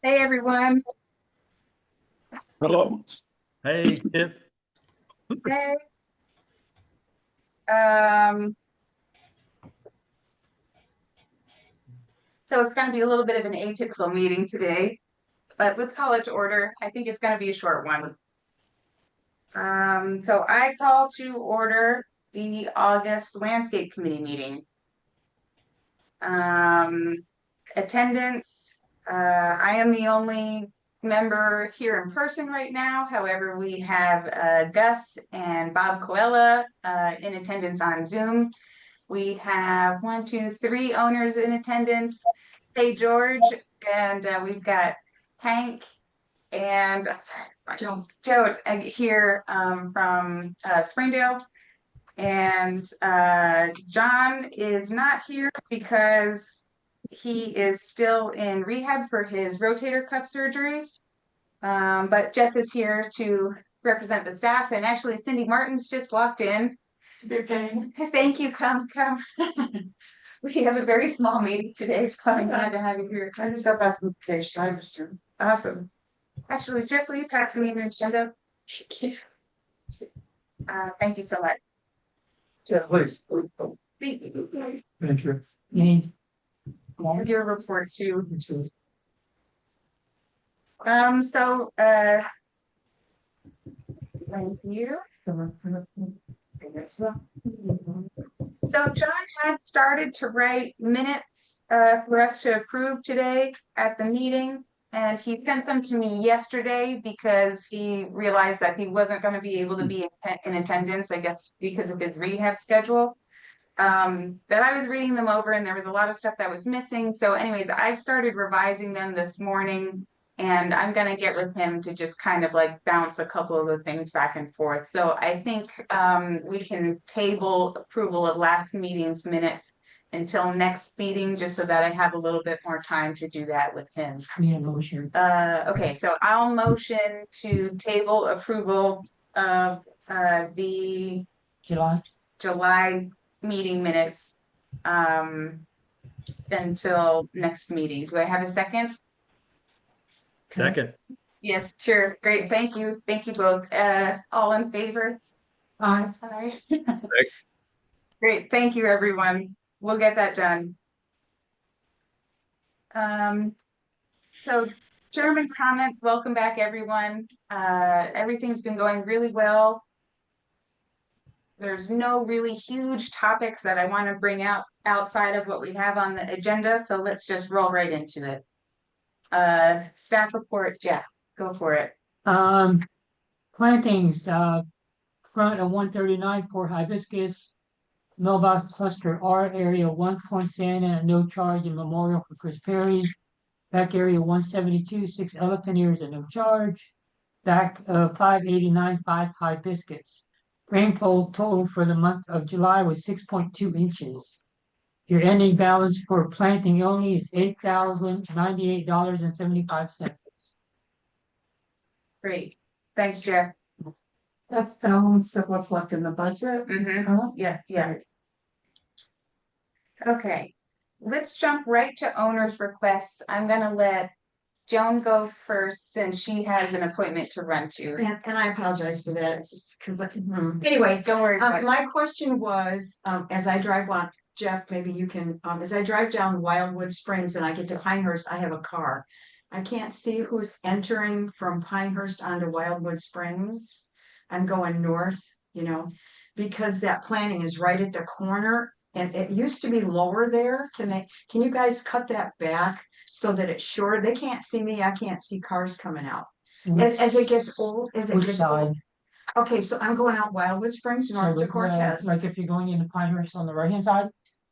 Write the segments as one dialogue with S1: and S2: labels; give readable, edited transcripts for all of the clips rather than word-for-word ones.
S1: Hey, everyone.
S2: Hello.
S3: Hey, Tiff.
S1: Hey. Um, so it's going to be a little bit of an atypical meeting today, but let's call it to order. I think it's going to be a short one. So I call to order the August Landscape Committee meeting. Attendance, I am the only member here in person right now. However, we have Gus and Bob Coella in attendance on Zoom. We have 3 owners in attendance. Hey, George, and we've got Hank and Joe here from Springdale. And John is not here because he is still in rehab for his rotator cuff surgery. But Jeff is here to represent the staff. And actually, Cindy Martin's just walked in. Okay. Thank you. Come. We have a very small meeting today, so I'm glad to have you here. I just got back from vacation. I understand. Awesome. Actually, Jeff, will you talk to me in the agenda? Thank you so much.
S2: Yeah, please.
S1: Thank you.
S2: Thank you.
S1: Your report too. Thank you. So John had started to write minutes for us to approve today at the meeting, and he sent them to me yesterday because he realized that he wasn't going to be able to be in attendance, I guess, because of his rehab schedule. That I was reading them over and there was a lot of stuff that was missing. So anyways, I started revising them this morning, and I'm going to get with him to just kind of like bounce a couple of the things back and forth. So I think we can table approval of last meeting's minutes until next meeting, just so that I have a little bit more time to do that with him. Okay, so I'll motion to table approval of the July meeting minutes until next meeting. Do I have a second?
S3: Second.
S1: Yes, sure. Great. Thank you. Thank you both. All in favor? Aye. Aye. Great. Thank you, everyone. We'll get that done. So Chairman's comments. Welcome back, everyone. Everything's been going really well. There's no really huge topics that I want to bring out outside of what we have on the agenda. So let's just roll right into it. Staff report, Jeff, go for it.
S4: Plantings, front of 139 for hibiscus, mailbox cluster R, area 1 Point Santa, no charge, and memorial for Chris Perry. Back area 172, 6 elephant ears at no charge. Back 589, 5 hibiscus. Rainfall total for the month of July was 6.2 inches. Your ending balance for planting only is $8,098.75.
S1: Great. Thanks, Jeff.
S5: That's balance of what's left in the budget.
S1: Yeah. Okay. Let's jump right to owner's requests. I'm going to let Joan go first since she has an appointment to run to.
S5: And I apologize for that. It's just because anyway,
S1: don't worry.
S5: My question was, as I drive on, Jeff, maybe you can, as I drive down Wildwood Springs and I get to Pinehurst, I have a car. I can't see who's entering from Pinehurst onto Wildwood Springs. I'm going north, because that planting is right at the corner and it used to be lower there. Can you guys cut that back so that it's shorter? They can't see me. I can't see cars coming out. As it gets old, Okay, so I'm going out Wildwood Springs, north to Cortez.
S4: Like if you're going into Pinehurst on the right hand side?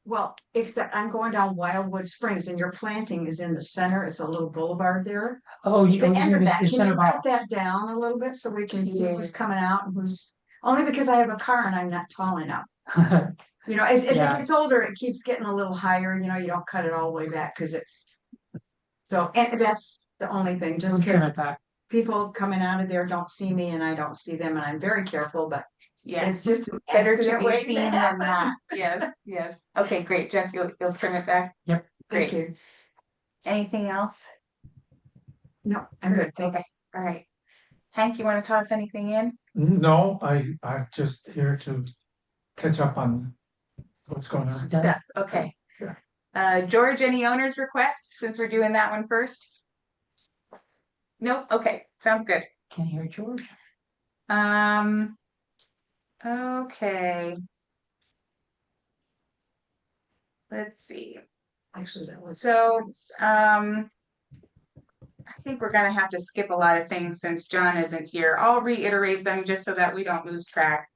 S5: Well, except I'm going down Wildwood Springs and your planting is in the center. It's a little boulevard there.
S4: Oh, you
S5: can you cut that down a little bit so we can see who's coming out and who's only because I have a car and I'm not tall enough. As it gets older, it keeps getting a little higher. You don't cut it all the way back because it's so. And that's the only thing. Just because people coming out of there don't see me and I don't see them, and I'm very careful. But it's just
S1: better to be seen than not. Yes. Okay, great, Jeff. You'll trim it back.
S4: Yep.
S1: Great.
S5: Thank you.
S1: Anything else?
S5: No, I'm good,
S1: Okay,
S5: thanks.
S1: all right. Hank, you want to toss anything in?
S2: No, I'm just here to catch up on what's going on.
S4: Done.
S1: Stuff, okay.
S2: Yeah.
S1: George, any owners requests, since we're doing that one first? Nope, okay, sounds good.
S4: Can't hear George.
S1: Okay. Let's see.
S5: Actually, that was.
S1: So, I think we're gonna have to skip a lot of things since John isn't here. I'll reiterate them just so that we don't lose track.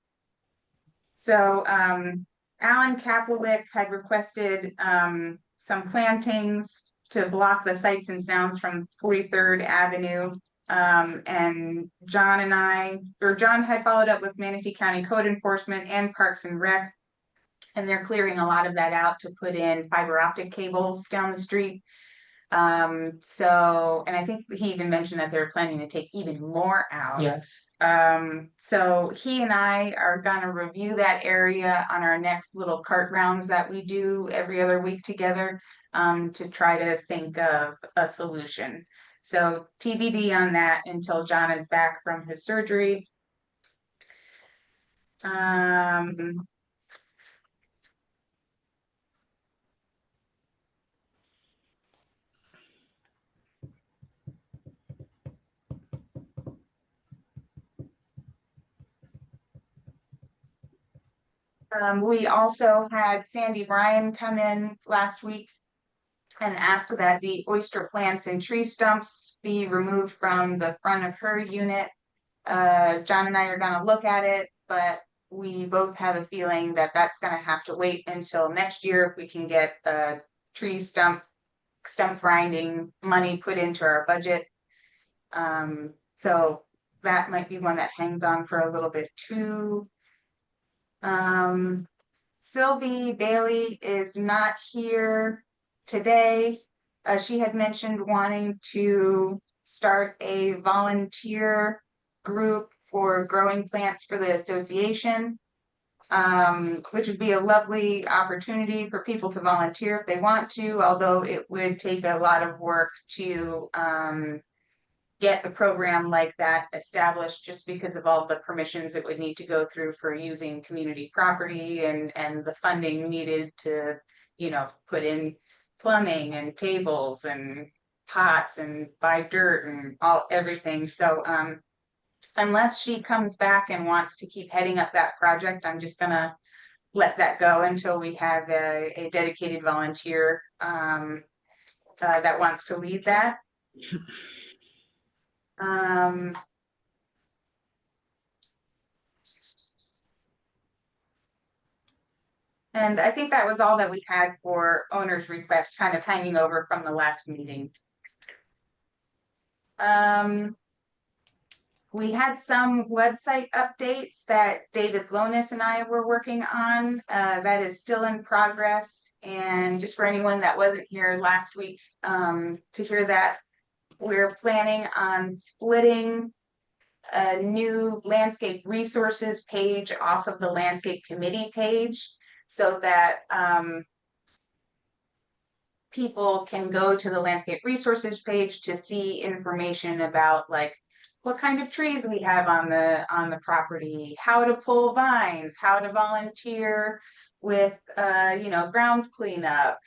S1: So, Alan Kaplowitz had requested, some plantings to block the sights and sounds from 43rd Avenue. And John had followed up with Manatee County Code Enforcement and Parks and Rec. And they're clearing a lot of that out to put in fiber optic cables down the street. So, and I think he even mentioned that they're planning to take even more out.
S4: Yes.
S1: So he and I are gonna review that area on our next little cart rounds that we do every other week together, to try to think of a solution. So TBD on that until John is back from his surgery. We also had Sandy Bryan come in last week and ask that the oyster plants and tree stumps be removed from the front of her unit. John and I are gonna look at it, but we both have a feeling that that's gonna have to wait until next year if we can get tree stump grinding money put into our budget. So that might be one that hangs on for a little bit too. Sylvie Bailey is not here today. She had mentioned wanting to start a volunteer group for growing plants for the association, which would be a lovely opportunity for people to volunteer if they want to, although it would take a lot of work to get a program like that established just because of all the permissions it would need to go through for using community property and the funding needed to, put in plumbing and tables and pots and buy dirt and everything. So unless she comes back and wants to keep heading up that project, I'm just gonna let that go until we have a dedicated volunteer that wants to lead that. And I think that was all that we had for owner's requests, kind of hanging over from the last meeting. We had some website updates that David Lonis and I were working on. That is still in progress. And just for anyone that wasn't here last week, to hear that, we're planning on splitting a new landscape resources page off of the landscape committee page so that people can go to the landscape resources page to see information about like what kind of trees we have on the property, how to pull vines, how to volunteer with grounds cleanup,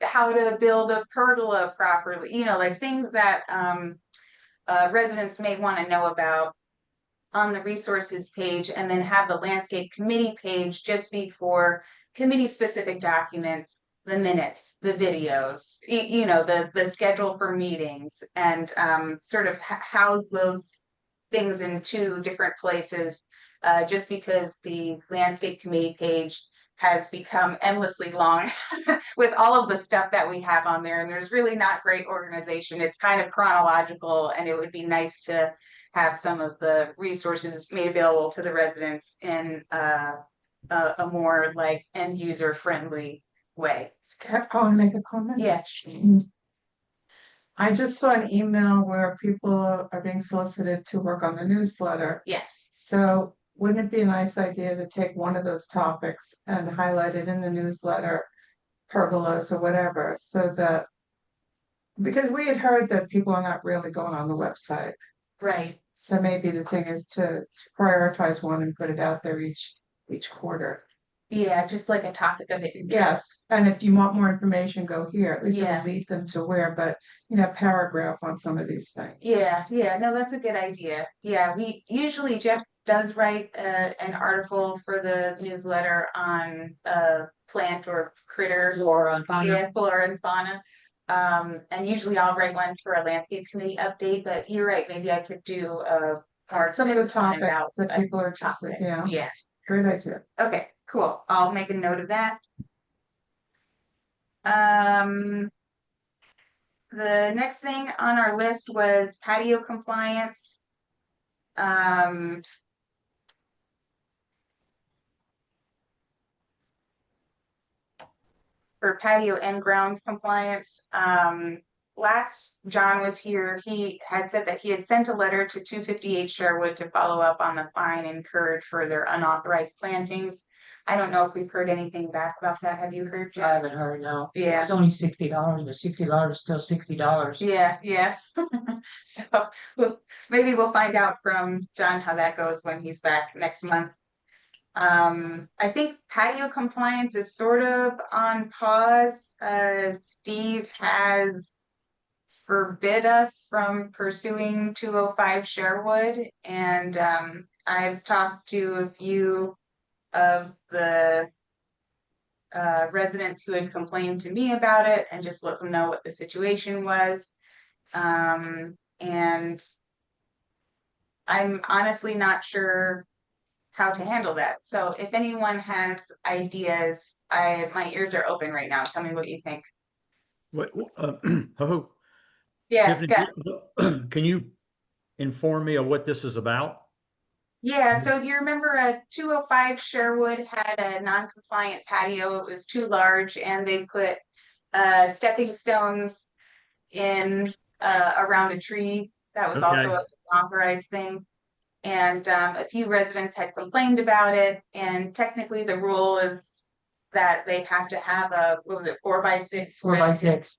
S1: how to build a pergola properly, like things that residents may want to know about on the resources page, and then have the landscape committee page just be for committee specific documents, the minutes, the videos, the schedule for meetings, and sort of house those things in two different places, just because the landscape committee page has become endlessly long with all of the stuff that we have on there, and there's really not great organization. It's kind of chronological, and it would be nice to have some of the resources made available to the residents in a more like end user friendly way.
S6: Can I make a comment?
S1: Yeah.
S6: I just saw an email where people are being solicited to work on the newsletter.
S1: Yes.
S6: So wouldn't it be a nice idea to take one of those topics and highlight it in the newsletter, pergolas or whatever, so that Because we had heard that people are not really going on the website.
S1: Right.
S6: So maybe the thing is to prioritize one and put it out there each quarter.
S1: Yeah, just like a topic of it.
S6: Yes, and if you want more information, go here. At least
S1: Yeah.
S6: it'll lead them to where, but paragraph on some of these things.
S1: Yeah, no, that's a good idea. Yeah, Jeff does write an article for the newsletter on plant or critter.
S4: Flora and fauna.
S1: Yeah, flora and fauna. And usually I'll write one for a landscape committee update, but you're right, maybe I could do part
S6: Some of the
S1: six one
S6: topics
S1: about
S6: that
S1: a
S6: people are interested,
S1: topic.
S6: yeah,
S1: Yeah,
S6: great idea.
S1: okay, cool. I'll make a note of that. The next thing on our list was patio compliance. For patio and grounds compliance, last John was here, he had said that he had sent a letter to 258 Sherwood to follow up on the fine incurred for their unauthorized plantings. I don't know if we've heard anything back about that. Have you heard,
S4: I
S1: Jeff?
S4: haven't heard, no.
S1: Yeah.
S4: It's only $60, but $60 is still $60.
S1: Yeah. So maybe we'll find out from John how that goes when he's back next month. I think patio compliance is sort of on pause. Steve has forbid us from pursuing 205 Sherwood, and I've talked to a few of the residents who had complained to me about it and just let them know what the situation was. And I'm honestly not sure how to handle that. So if anyone has ideas, my ears are open right now. Tell me what you think.
S3: What, oh,
S1: Yeah,
S3: Tiffany, can you inform me of what this is about?
S1: Yeah, so you remember 205 Sherwood had a non-compliant patio. It was too large, and they put stepping stones in around a tree. That was also
S3: Okay.
S1: an authorized thing. And a few residents had complained about it. And technically, the rule is that they have to have a, what was it, 4x6?
S4: 4x6.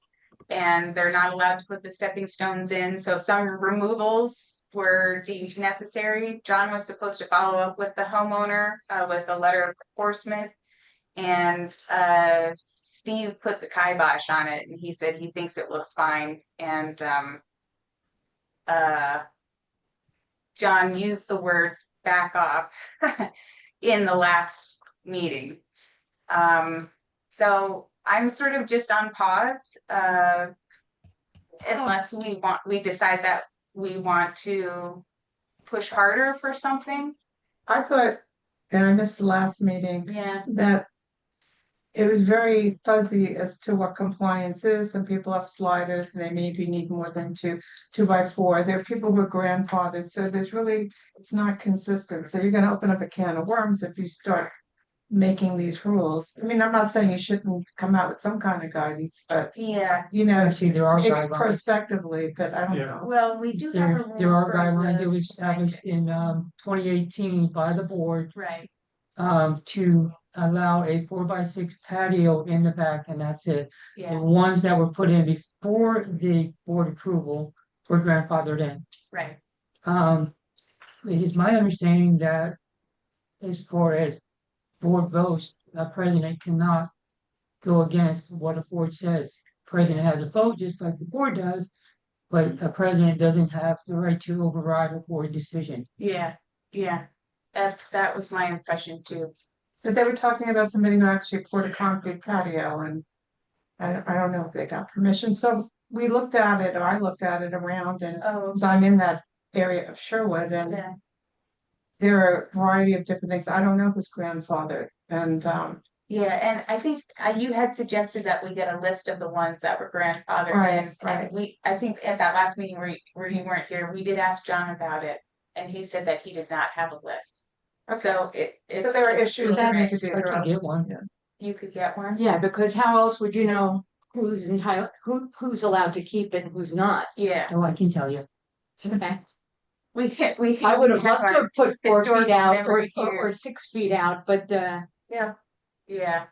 S1: And they're not allowed to put the stepping stones in. So some removals were deemed necessary. John was supposed to follow up with the homeowner with a letter of enforcement. And Steve put the kibosh on it, and he said he thinks it looks fine. And John used the words back off in the last meeting. So I'm sort of just on pause unless we decide that we want to push harder for something.
S6: I thought, and I missed the last meeting,
S1: Yeah.
S6: that it was very fuzzy as to what compliance is. Some people have sliders and they maybe need more than 2x4. There are people who are grandfathered, so it's not consistent. So you're gonna open up a can of worms if you start making these rules. I mean, I'm not saying you shouldn't come out with some kind of guidance, but
S1: Yeah.
S4: Actually, there are
S6: maybe
S4: guidelines.
S6: prospectively, but I don't know.
S1: Well, we do have a rule
S4: There are
S1: for
S4: guidelines
S1: the
S4: that was established in 2018 by the board
S1: right.
S4: to allow a 4x6 patio in the back, and that's it. The
S1: Yeah.
S4: ones that were put in before the board approval were grandfathered in.
S1: Right.
S4: It is my understanding that as far as board votes, a president cannot go against what a board says. President has a vote just like the board does, but a president doesn't have the right to override a board decision.
S1: Yeah. That was my impression too.
S6: But they were talking about somebody who actually poured a concrete patio, and I don't know if they got permission. So we looked at it, or I looked at it around, and
S1: Oh,
S6: so I'm in that area of Sherwood, and
S1: yeah.
S6: there are a variety of different things. I don't know who's grandfathered, and
S1: Yeah, and I think you had suggested that we get a list of the ones that were grandfathered
S6: Right,
S1: in.
S6: right.
S1: And I think at that last meeting where you weren't here, we did ask John about it, and he said that he did not have a list. So
S6: so there are issues that need to be
S4: I can get
S6: addressed.
S4: one.
S6: Yeah.
S1: You could get one.
S7: Yeah, because how else would you know who's entitled, who's allowed to keep it and who's not?
S1: Yeah,
S4: Oh, I can tell you.
S7: Okay.
S1: we.
S7: I would have
S1: have
S7: loved to
S1: our
S7: have put 4 feet
S1: historical
S7: out
S1: memory
S7: or
S1: here.
S7: 6 feet out, but
S1: Yeah.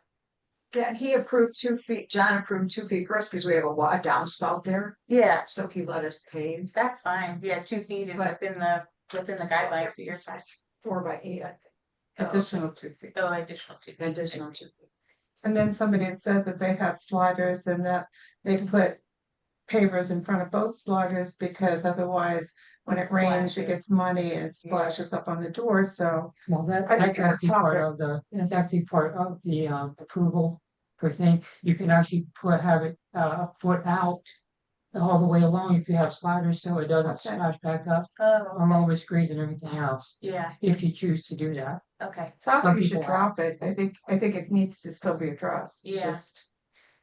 S5: Yeah, he approved 2 feet, John approved 2 feet first because we have a downspout there,
S1: Yeah,
S5: so he let us pave.
S1: that's fine. Yeah, 2 feet is
S5: But-
S1: within the guidelines that you're.
S5: Size 4 by 8, I think,
S6: Additional 2 feet.
S1: Oh, additional 2 feet.
S5: additional 2 feet.
S6: And then somebody had said that they had sliders and that they put pavers in front of both sliders because otherwise when it rains, it
S1: Splashes.
S6: gets muddy and it splashes up on the door, so.
S4: Well,
S6: I
S4: that's
S6: think
S4: actually part
S6: topic.
S4: of that's actually part of the approval for thing. You can actually have it a foot out all the way along if you have sliders, so it doesn't
S6: Okay.
S4: splash back up
S1: Oh,
S4: along with screens and everything else,
S1: yeah,
S4: if you choose to do that.
S1: okay,
S6: So I
S4: Some
S6: think you should
S4: people have.
S6: drop it. I think it needs to still be addressed. It's
S1: Yeah.
S6: just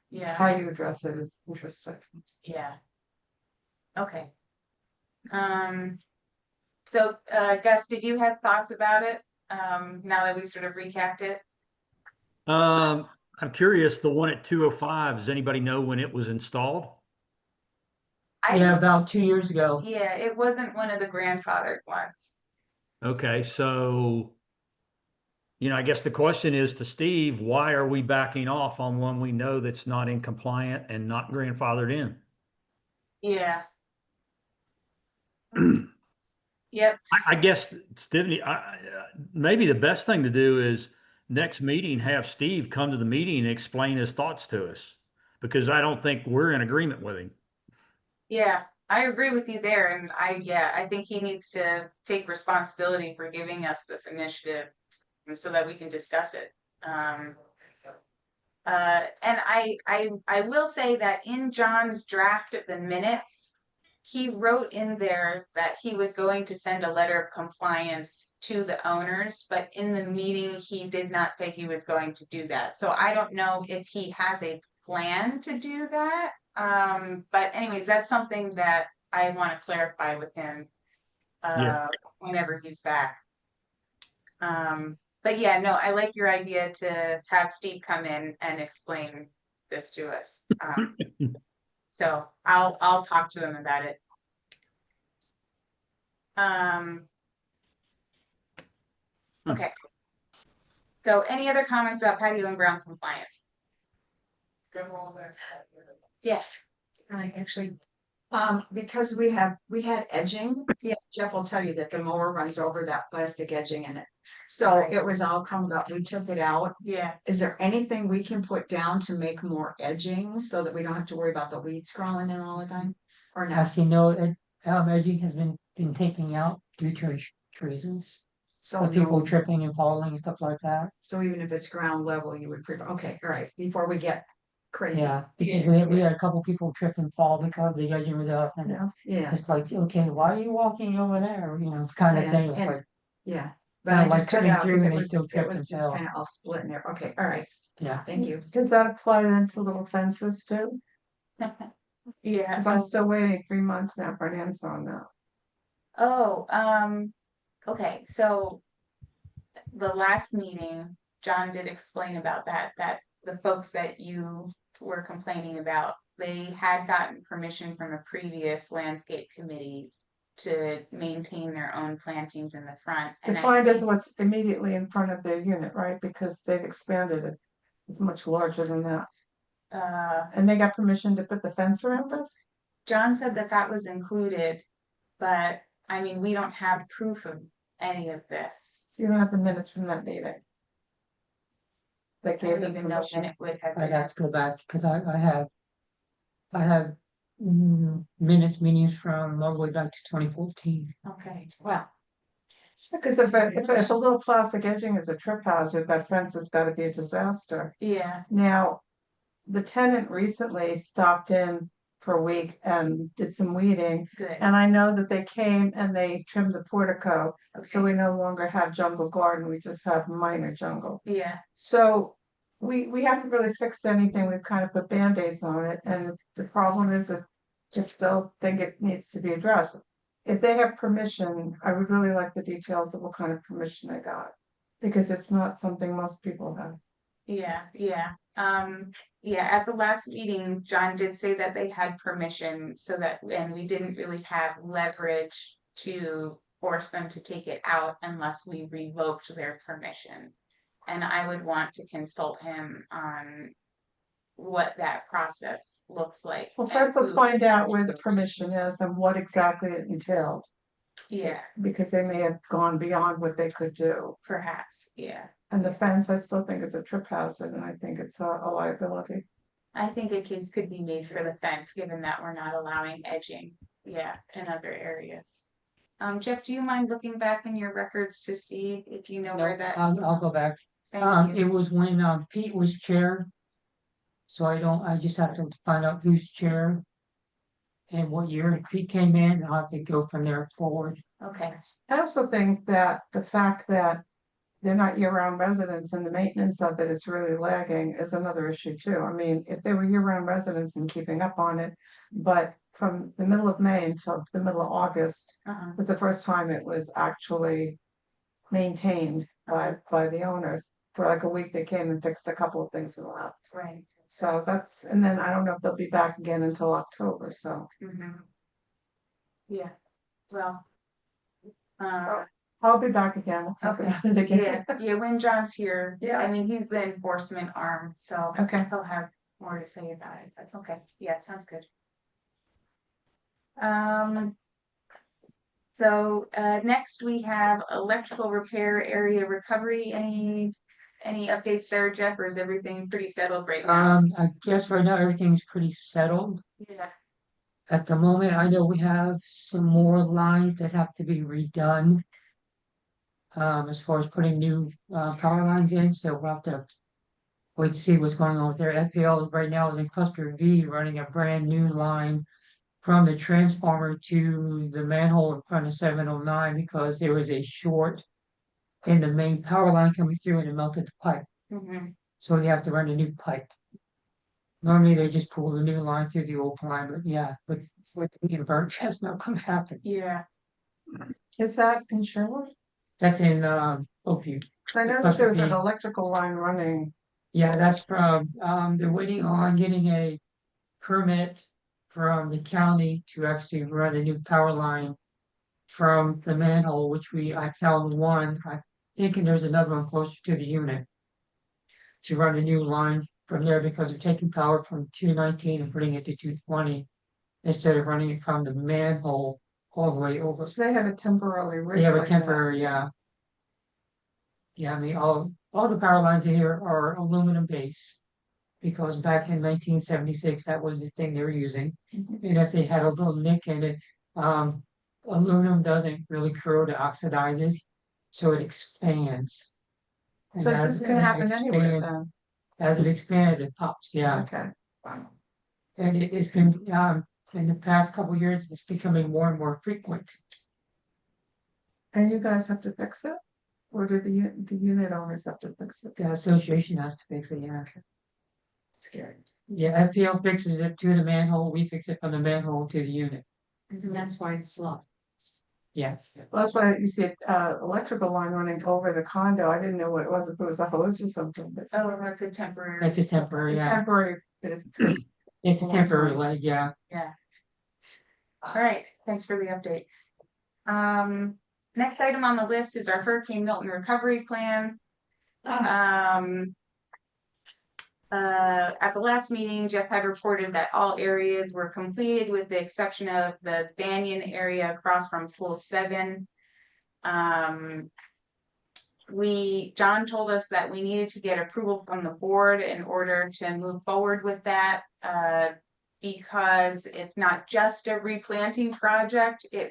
S1: yeah,
S6: how you address it is interesting.
S1: yeah. Okay. So, Gus, did you have thoughts about it? Now that we've sort of recapped it?
S3: I'm curious, the one at 205, does anybody know when it was installed?
S4: Yeah, about 2 years ago.
S1: Yeah, it wasn't one of the grandfathered ones.
S3: Okay, so, I guess the question is to Steve, why are we backing off on one we know that's not in compliant and not grandfathered in?
S1: Yeah. Yep,
S3: I guess, Stephanie, maybe the best thing to do is next meeting, have Steve come to the meeting and explain his thoughts to us. Because I don't think we're in agreement with him.
S1: yeah, I agree with you there, and I think he needs to take responsibility for giving us this initiative so that we can discuss it. And I will say that in John's draft of the minutes, he wrote in there that he was going to send a letter of compliance to the owners, but in the meeting, he did not say he was going to do that. So I don't know if he has a plan to do that. But anyways, that's something that I want to clarify with him
S3: Yeah.
S1: whenever he's back. But yeah, no, I like your idea to have Steve come in and explain this to us. So I'll talk to him about it. Okay. So any other comments about patio and grounds compliance? Yeah.
S5: I actually, because we had edging, yeah, Jeff will tell you that the mower runs over that plastic edging in it. So
S1: Right.
S5: it was all combed up, we took it out.
S1: Yeah.
S5: Is there anything we can put down to make more edging so that we don't have to worry about the weeds crawling in all the time? Or not?
S4: Actually, no, edging has been taken out due to treasons.
S5: So
S4: So people
S5: no-
S4: tripping and falling and stuff like that.
S5: So even if it's ground level, you would prefer, okay, all right, before we get crazy.
S4: Yeah, because we had a couple people trip and fall because the edging was up and
S5: Yeah,
S4: it's like, okay, why are you walking over there? Kind of
S5: Yeah,
S4: thing. It's
S5: and-
S4: like,
S5: yeah. But
S4: Kinda
S5: I
S4: like
S5: just took it
S4: cutting
S5: out
S4: through
S5: because
S4: and
S5: it
S4: they
S5: was,
S4: still
S5: it
S4: trip
S5: was
S4: and
S5: just
S4: fell.
S5: kind of all split in there. Okay, all right,
S4: yeah.
S5: thank you.
S6: Does that apply then to little fences too?
S1: Yeah.
S6: 'Cause I'm still waiting 3 months now for an answer on that.
S1: Oh, okay, so the last meeting, John did explain about that the folks that you were complaining about, they had gotten permission from a previous landscape committee to maintain their own plantings in the front. And I
S6: Defined as
S1: think-
S6: what's immediately in front of their unit, right? Because they've expanded it. It's much larger than that. And they got permission to put the fence around it?
S1: John said that that was included, but I mean, we don't have proof of any of this.
S6: So you don't have the minutes from that meeting. That
S1: I
S6: gave
S1: don't
S6: them
S1: even know when
S6: permission.
S1: it would have
S4: I'd
S1: been.
S4: have to go back because I have meetings from all the way back to 2014.
S1: Okay, well,
S6: Because if a little plastic edging is a trip hazard, that fence has gotta be a disaster.
S1: yeah,
S6: Now, the tenant recently stopped in for a week and did some weeding.
S1: good.
S6: And I know that they came and they trimmed the portico, so
S1: Okay,
S6: we no longer have jungle garden, we just have minor jungle.
S1: yeah,
S6: So we haven't really fixed anything, we've kind of put Band-Aids on it, and the problem is that I still think it needs to be addressed. If they have permission, I would really like the details of what kind of permission they got, because it's not something most people have.
S1: yeah, yeah. Yeah, at the last meeting, John did say that they had permission so that, and we didn't really have leverage to force them to take it out unless we revoked their permission. And I would want to consult him on what that process looks like.
S6: Well,
S1: and
S6: first, let's
S1: who-
S6: find out where the permission is and what exactly it entailed,
S1: Yeah,
S6: because they may have gone beyond what they could do.
S1: perhaps, yeah.
S6: And the fence, I still think it's a trip hazard, and I think it's a liability.
S1: I think a case could be made for the fence, given that we're not allowing edging, yeah, in other areas. Jeff, do you mind looking back in your records to see if you know where that?
S4: I'll go back.
S1: Thank
S4: It
S1: you.
S4: was when, Pete was chair. So I just have to find out who's chair. And what year Pete came in, I'll have to go from there forward.
S1: Okay,
S6: I also think that the fact that they're not year-round residents and the maintenance of it is really lagging is another issue too. I mean, if they were year-round residents and keeping up on it, but from the middle of May until the middle of August was the first time it was actually maintained by the owners. For like a week, they came and fixed a couple of things and left.
S1: right.
S6: So that's, and then I don't know if they'll be back again until October, so.
S1: Yeah, well.
S6: I'll be back again. We'll talk
S1: Okay,
S6: about it
S1: yeah,
S6: again.
S1: yeah, when John's here,
S6: Yeah.
S1: I mean, he's the enforcement arm, so
S6: Okay.
S1: he'll have more to say about it, but okay, yeah, sounds good. So, next we have electrical repair area recovery. Any updates there, Jeff, or is everything pretty settled right now?
S4: I guess right now everything's pretty settled.
S1: Yeah,
S4: At the moment, I know we have some more lines that have to be redone. As far as putting new, power lines in, so we'll have to wait to see what's going on with their FPL right now is in cluster V, running a brand new line from the transformer to the manhole in front of 709 because there was a short in the main power line coming through and it melted the pipe. So they have to run a new pipe. Normally they just pull the new line through the old line, but yeah, with the invert, that's not gonna happen.
S1: yeah,
S6: Is that in Sherwood?
S4: That's in Oakview.
S6: 'Cause I know that there was an electrical line running.
S4: Yeah, that's from, they're waiting on getting a permit from the county to actually run a new power line from the manhole, which I found one, I'm thinking there's another one closer to the unit. To run a new line from there because they're taking power from 219 and putting it to 220 instead of running it from the manhole all the way over.
S6: So they have a temporary rig.
S4: They have a
S6: like that.
S4: temporary, yeah. Yeah, I mean, all the power lines in here are aluminum base. Because back in 1976, that was the thing they were using. And if they had a little nick in it, aluminum doesn't really corrode, it oxidizes, so it expands. And
S6: So
S4: as
S6: this can
S4: it
S6: happen anywhere
S4: expands-
S6: then.
S4: As it expands, it pops, yeah.
S6: Okay. Wow.
S4: And it's been, in the past couple of years, it's becoming more and more frequent.
S6: And you guys have to fix it? Or do the unit owners have to fix it?
S4: The association has to fix it, yeah.
S6: Scary.
S4: Yeah, FPL fixes it to the manhole, we fix it from the manhole to the unit,
S7: And that's why it's locked.
S4: yeah.
S6: Well, that's why you see electrical line running over the condo. I didn't know what it was, if it was a hose or something. But
S1: oh, that's a temporary.
S4: That's just temporary, yeah.
S6: temporary, but it's
S4: It's a temporary leg, yeah.
S1: All right, thanks for the update. Next item on the list is our Hurricane Milton recovery plan. At the last meeting, Jeff had reported that all areas were completed with the exception of the Banyan area across from Pool 7. John told us that we needed to get approval from the board in order to move forward with that. Because it's not just a replanting project, we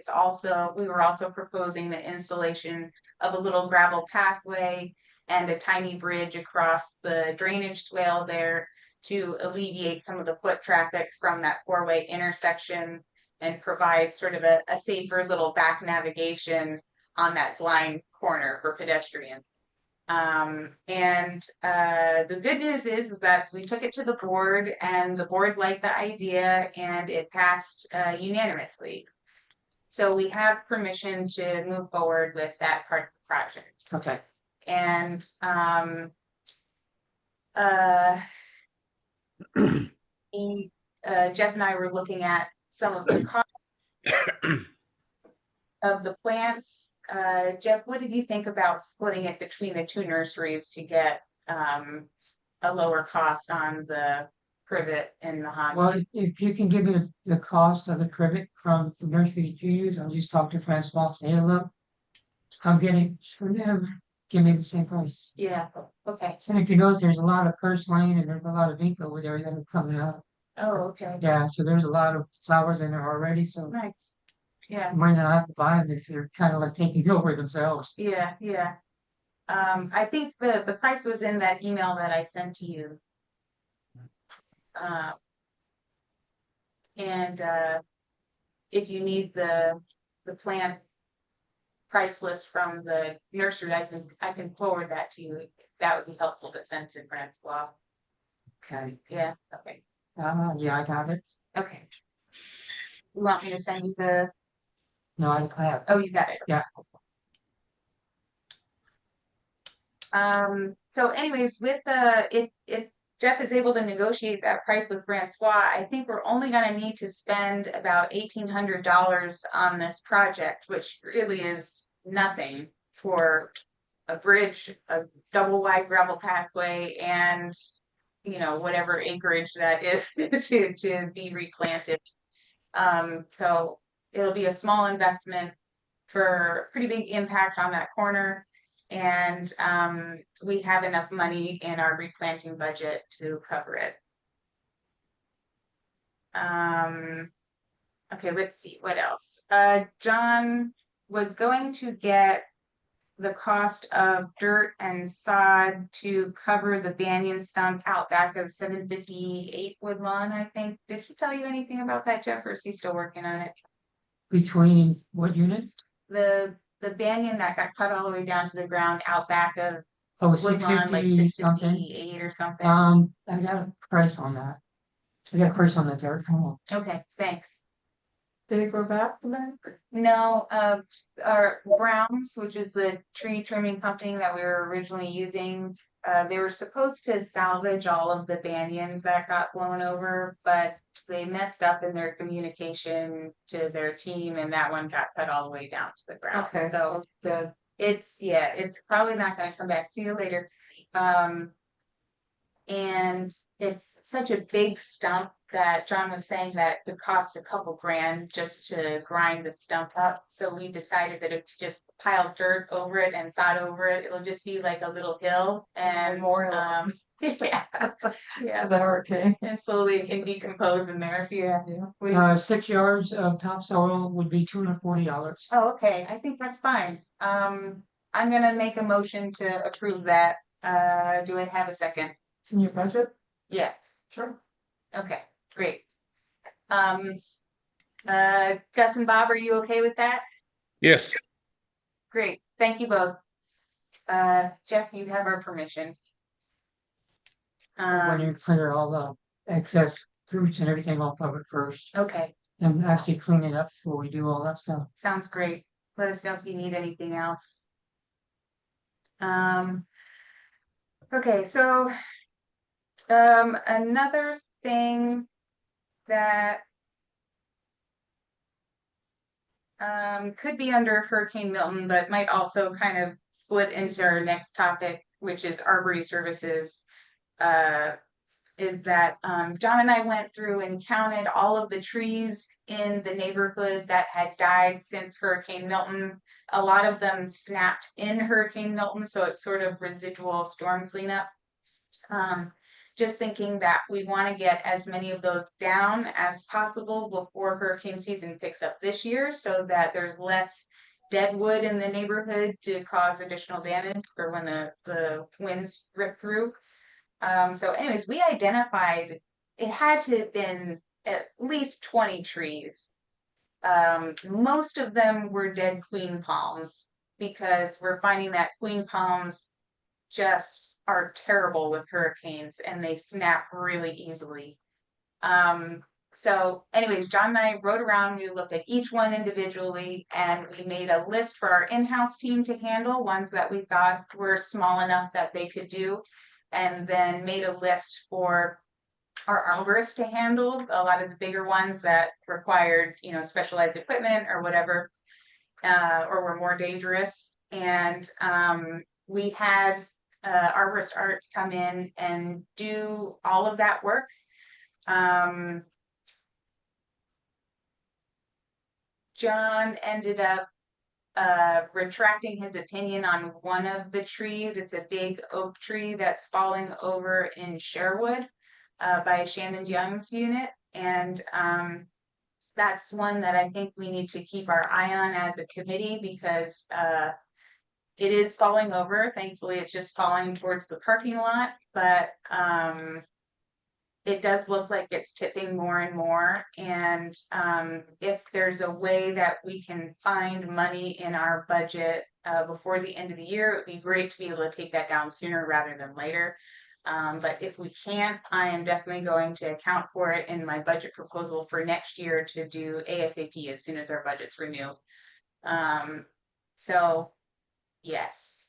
S1: were also proposing the installation of a little gravel pathway and a tiny bridge across the drainage swale there to alleviate some of the foot traffic from that four-way intersection and provide sort of a safer little back navigation on that blind corner for pedestrians. The good news is that we took it to the board and the board liked the idea and it passed unanimously. So we have permission to move forward with that part of the project.
S4: Okay.
S1: And Jeff and I were looking at some of the costs of the plants Jeff, what did you think about splitting it between the two nurseries to get, a lower cost on the privet and the hobby?
S4: Well, if you can give me the cost of the privet from the nursery that you use, I'll just talk to Francois, say hello. I'm getting for them, give me the same price.
S1: Yeah, okay.
S4: And if you notice, there's a lot of purslane and there's a lot of ink over there that are coming out.
S1: Oh, okay.
S4: Yeah, so there's a lot of flowers in there already, so
S1: Nice. Yeah,
S4: you might not have to buy them if you're kind of like taking over themselves.
S1: yeah, yeah. I think the price was in that email that I sent to you. Uh, and if you need the plant price list from the nursery, I can forward that to you. That would be helpful to send to Francois.
S4: Okay,
S1: Yeah, okay,
S4: yeah, I got it.
S1: okay. You want me to send you the,
S4: No, I have.
S1: oh, you got it.
S4: Yeah.
S1: So anyways, with if Jeff is able to negotiate that price with Francois, I think we're only gonna need to spend about $1,800 on this project, which really is nothing for a bridge, a double wide gravel pathway, and whatever acreage that is to be replanted. So it'll be a small investment for pretty big impact on that corner. And we have enough money in our replanting budget to cover it. Okay, let's see what else. John was going to get the cost of dirt and sod to cover the banyan stump out back of 758 Woodlawn, I think. Did he tell you anything about that, Jeff, or is he still working on it?
S4: Between what unit?
S1: The banyan that got cut all the way down to the ground out back of
S4: Oh, six
S1: Woodlawn, like
S4: fifty something.
S1: 658 or something.
S4: I got a price on that. I got a price on the dirt. Come on.
S1: Okay, thanks.
S6: Did it go back to that?
S1: No, our Browns, which is the tree trimming company that we were originally using, they were supposed to salvage all of the banyans that got blown over, but they messed up in their communication to their team, and that one got cut all the way down to the ground.
S6: Okay,
S1: So
S6: so
S1: it's probably not going to come back. See you later. And it's such a big stump that John was saying that it cost a couple grand just to grind the stump up. So we decided that if to just pile dirt over it and sod over it, it'll just be like a little hill and
S6: Memorial.
S1: yeah, yeah.
S6: the hurricane.
S1: And slowly it can decompose in there. Yeah. What do you-
S4: 6 yards of topsoil would be $240.
S1: Oh, okay. I think that's fine. I'm gonna make a motion to approve that. Do I have a second?
S6: It's in your budget?
S1: Yeah.
S6: Sure.
S1: Okay, great. Gus and Bob, are you okay with that?
S3: Yes.
S1: Great, thank you both. Jeff, you have our permission.
S4: When you clear all the excess fruits and everything off of it first,
S1: Okay,
S4: and actually clean it up before we do all that stuff.
S1: sounds great. Let us know if you need anything else. Okay, so another thing that could be under Hurricane Milton, but might also kind of split into our next topic, which is arbory services. Is that John and I went through and counted all of the trees in the neighborhood that had died since Hurricane Milton. A lot of them snapped in Hurricane Milton, so it's sort of residual storm cleanup. Just thinking that we want to get as many of those down as possible before hurricane season picks up this year, so that there's less dead wood in the neighborhood to cause additional damage for when the winds rip through. So anyways, we identified it had to have been at least 20 trees. Most of them were dead queen palms, because we're finding that queen palms just are terrible with hurricanes and they snap really easily. So anyways, John and I rode around, we looked at each one individually, and we made a list for our in-house team to handle, ones that we thought were small enough that they could do, and then made a list for our arborists to handle, a lot of the bigger ones that required, specialized equipment or whatever. or were more dangerous. And we had arborist arts come in and do all of that work. John ended up retracting his opinion on one of the trees. It's a big oak tree that's falling over in Sherwood by Shannon Young's unit. And that's one that I think we need to keep our eye on as a committee, because it is falling over. Thankfully, it's just falling towards the parking lot, but it does look like it's tipping more and more. And if there's a way that we can find money in our budget before the end of the year, it would be great to be able to take that down sooner rather than later. But if we can't, I am definitely going to account for it in my budget proposal for next year to do ASAP as soon as our budgets renew. So yes,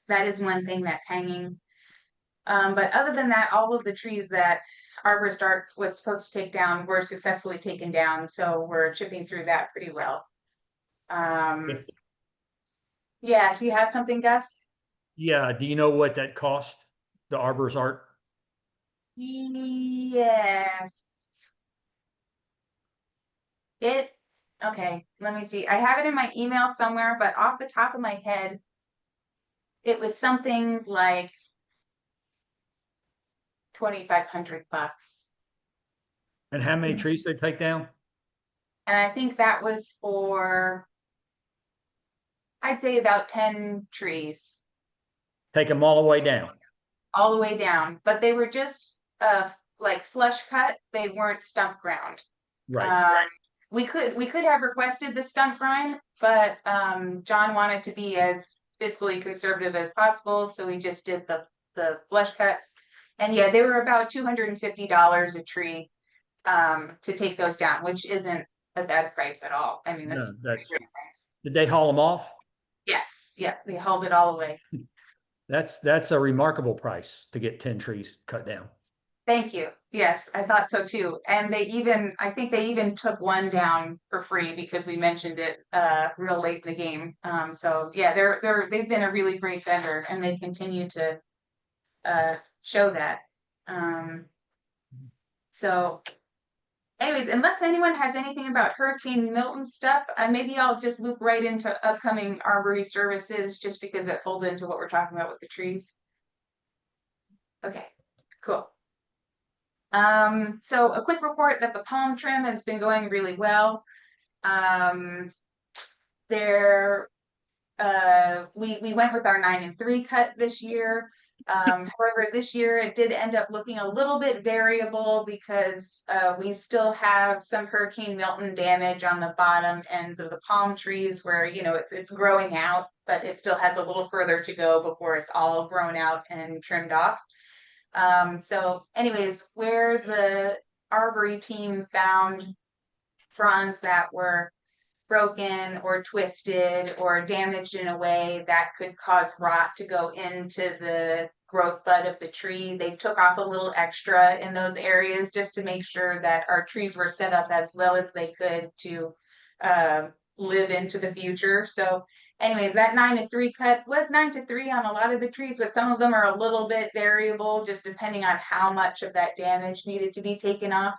S1: that is one thing that's hanging. But other than that, all of the trees that Arborist Art was supposed to take down were successfully taken down. So we're chipping through that pretty well. Yeah, do you have something, Gus?
S3: Yeah, do you know what that cost, the arborist art?
S1: Yes. Okay, let me see. I have it in my email somewhere, but off the top of my head, it was something like $2,500.
S3: And how many trees they take down?
S1: And I think that was for, I'd say about 10 trees.
S3: Take them all the way down.
S1: All the way down, but they were just like flush cut. They weren't stump ground.
S3: Right.
S1: We could have requested the stump grind, but John wanted to be as fiscally conservative as possible, so we just did the flush cuts. And yeah, they were about $250 a tree to take those down, which isn't a bad price at all. I mean, that's
S3: No,
S1: a great price.
S3: Did they haul them off?
S1: Yes, yeah, they hauled it all away.
S3: That's a remarkable price to get 10 trees cut down.
S1: Thank you. Yes, I thought so too. And I think they even took one down for free because we mentioned it real late in the game. So yeah, they've been a really great vendor, and they continue to show that. So anyways, unless anyone has anything about Hurricane Milton stuff, maybe I'll just loop right into upcoming arbory services, just because it folds into what we're talking about with the trees. Okay, cool. So a quick report that the palm trim has been going really well. We went with our 9-3 cut this year. However, this year it did end up looking a little bit variable because we still have some Hurricane Milton damage on the bottom ends of the palm trees, where it's growing out, but it still has a little further to go before it's all grown out and trimmed off. So anyways, where the arbory team found fronds that were broken or twisted or damaged in a way that could cause rot to go into the growth bud of the tree, they took off a little extra in those areas just to make sure that our trees were set up as well as they could to live into the future. So anyways, that 9-3 cut was 9-3 on a lot of the trees, but some of them are a little bit variable just depending on how much of that damage needed to be taken off.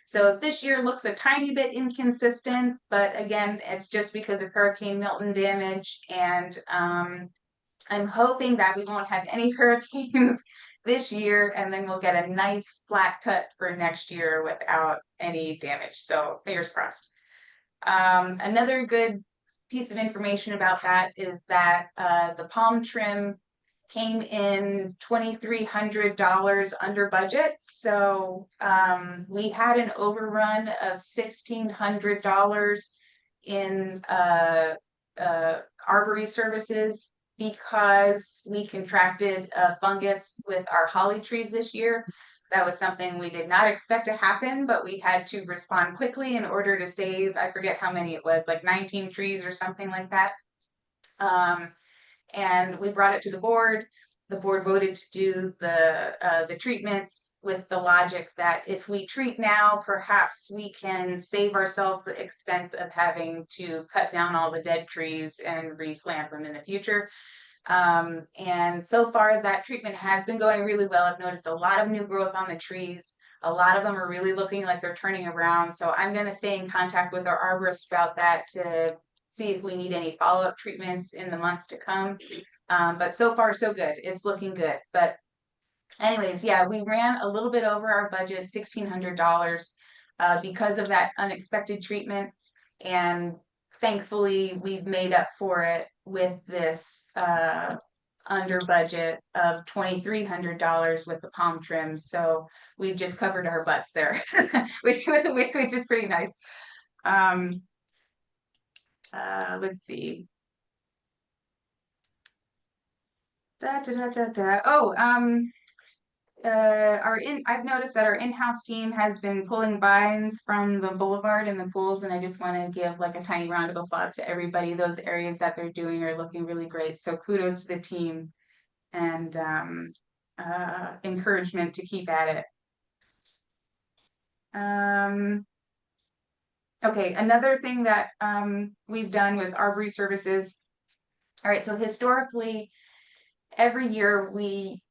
S1: So this year looks a tiny bit inconsistent, but again, it's just because of Hurricane Milton damage. And I'm hoping that we won't have any hurricanes this year, and then we'll get a nice flat cut for next year without any damage. So fingers crossed. Another good piece of information about that is that the palm trim came in $2,300 under budget. So we had an overrun of $1,600 in arbory services because we contracted a fungus with our holly trees this year. That was something we did not expect to happen, but we had to respond quickly in order to save, I forget how many it was, like 19 trees or something like that. And we brought it to the board. The board voted to do the treatments. with the logic that if we treat now, perhaps we can save ourselves the expense of having to cut down all the dead trees and replant them in the future. And so far that treatment has been going really well. I've noticed a lot of new growth on the trees. A lot of them are really looking like they're turning around. So I'm going to stay in contact with our arborist about that to see if we need any follow-up treatments in the months to come. But so far so good. It's looking good. But anyways, yeah, we ran a little bit over our budget, $1,600, because of that unexpected treatment. And thankfully, we've made up for it with this under budget of $2,300 with the palm trim. So we've just covered our butts there, which is pretty nice. Let's see. Oh, I've noticed that our in-house team has been pulling vines from the boulevard and the pools, and I just want to give like a tiny round of applause to everybody. Those areas that they're doing are looking really great. So kudos to the team, and encouragement to keep at it. Okay, another thing that we've done with Arbory Services. All right, so historically, every year we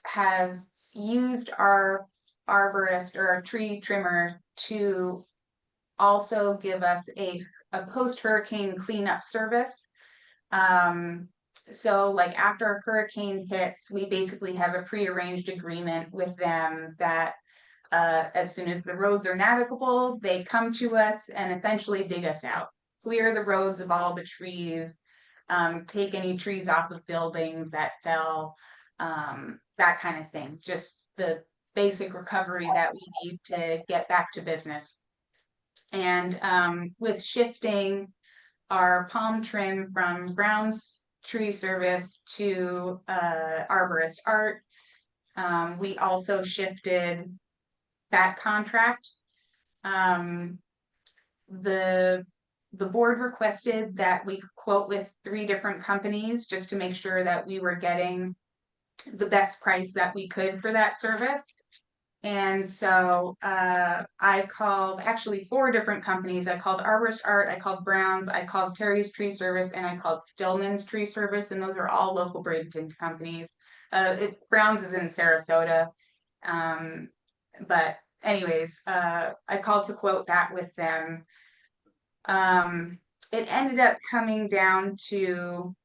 S1: have used our arborist or our tree trimmer to also give us a post-hurricane cleanup service. So like after a hurricane hits, we basically have a pre-arranged agreement with them that as soon as the roads are navigable, they come to us and essentially dig us out, clear the roads of all the trees, take any trees off of buildings that fell, that kind of thing. Just the basic recovery that we need to get back to business. And with shifting our palm trim from Brown's Tree Service to Arborist Art, we also shifted that contract. The board requested that we quote with 3 different companies just to make sure that we were getting the best price that we could for that service. And so I called actually 4 different companies. I called Arborist Art, I called Brown's, I called Terry's Tree Service, and I called Stillman's Tree Service, and those are all local Bradenton companies. Brown's is in Sarasota. But anyways, I called to quote that with them. It ended up coming down to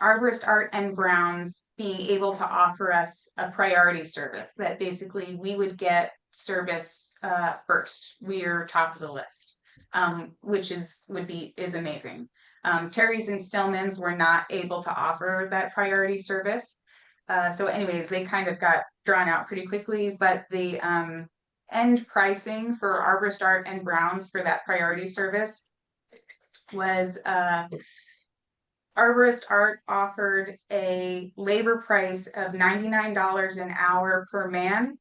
S1: Arborist Art and Brown's being able to offer us a priority service that basically we would get service first. We're top of the list, which is amazing. Terry's and Stillman's were not able to offer that priority service. So anyways, they kind of got drawn out pretty quickly, but the end pricing for Arborist Art and Brown's for that priority service was Arborist Art offered a labor price of $99 an hour per man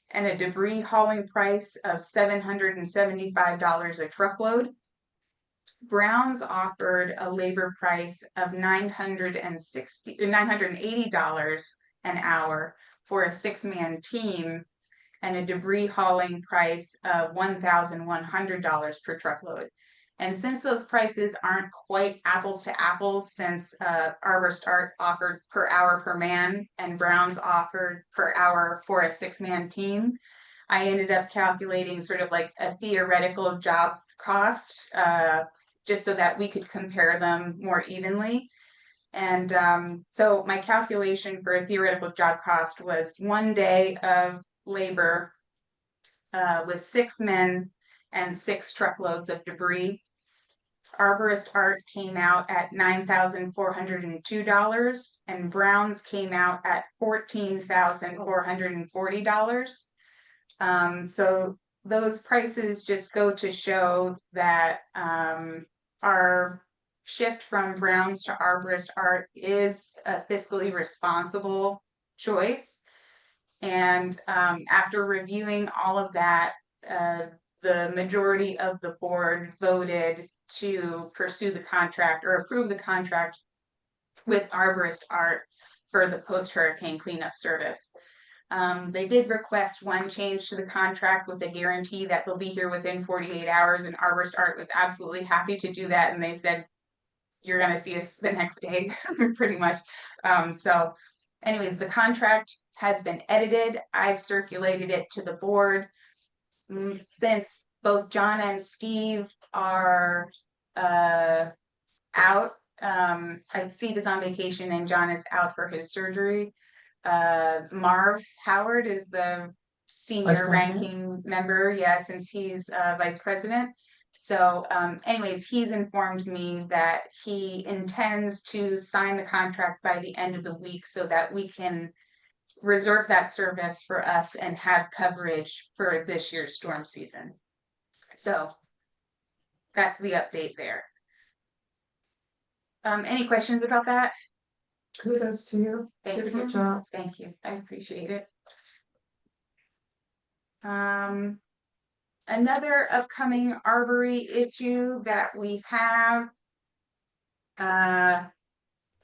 S1: and a debris hauling price of $775 a truckload. Brown's offered a labor price of $980 an hour for a 6-man team and a debris hauling price of $1,100 per truckload. And since those prices aren't quite apples to apples, since Arborist Art offered per hour per man and Brown's offered per hour for a 6-man team, I ended up calculating sort of like a theoretical job cost, just so that we could compare them more evenly. And so my calculation for a theoretical job cost was 1 day of labor with 6 men and 6 truckloads of debris. Arborist Art came out at $9,402 and Brown's came out at $14,440. So those prices just go to show that our shift from Brown's to Arborist Art is a fiscally responsible choice. And after reviewing all of that, the majority of the board voted to pursue the contract or approve the contract with Arborist Art for the post-hurricane cleanup service. They did request one change to the contract with a guarantee that they'll be here within 48 hours, and Arborist Art was absolutely happy to do that, and they said, you're gonna see us the next day, pretty much. So anyways, the contract has been edited. I've circulated it to the board. Since both John and Steve are out, Steve is on vacation and John is out for his surgery. Marv Howard is the senior ranking member, yeah, since he's vice president. So anyways, he's informed me that he intends to sign the contract by the end of the week so that we can reserve that service for us and have coverage for this year's storm season. So that's the update there. Any questions about that?
S6: Kudos to you.
S1: Thank
S6: Did a
S1: you.
S6: good job.
S1: Thank you. I appreciate it. Another upcoming arbory issue that we have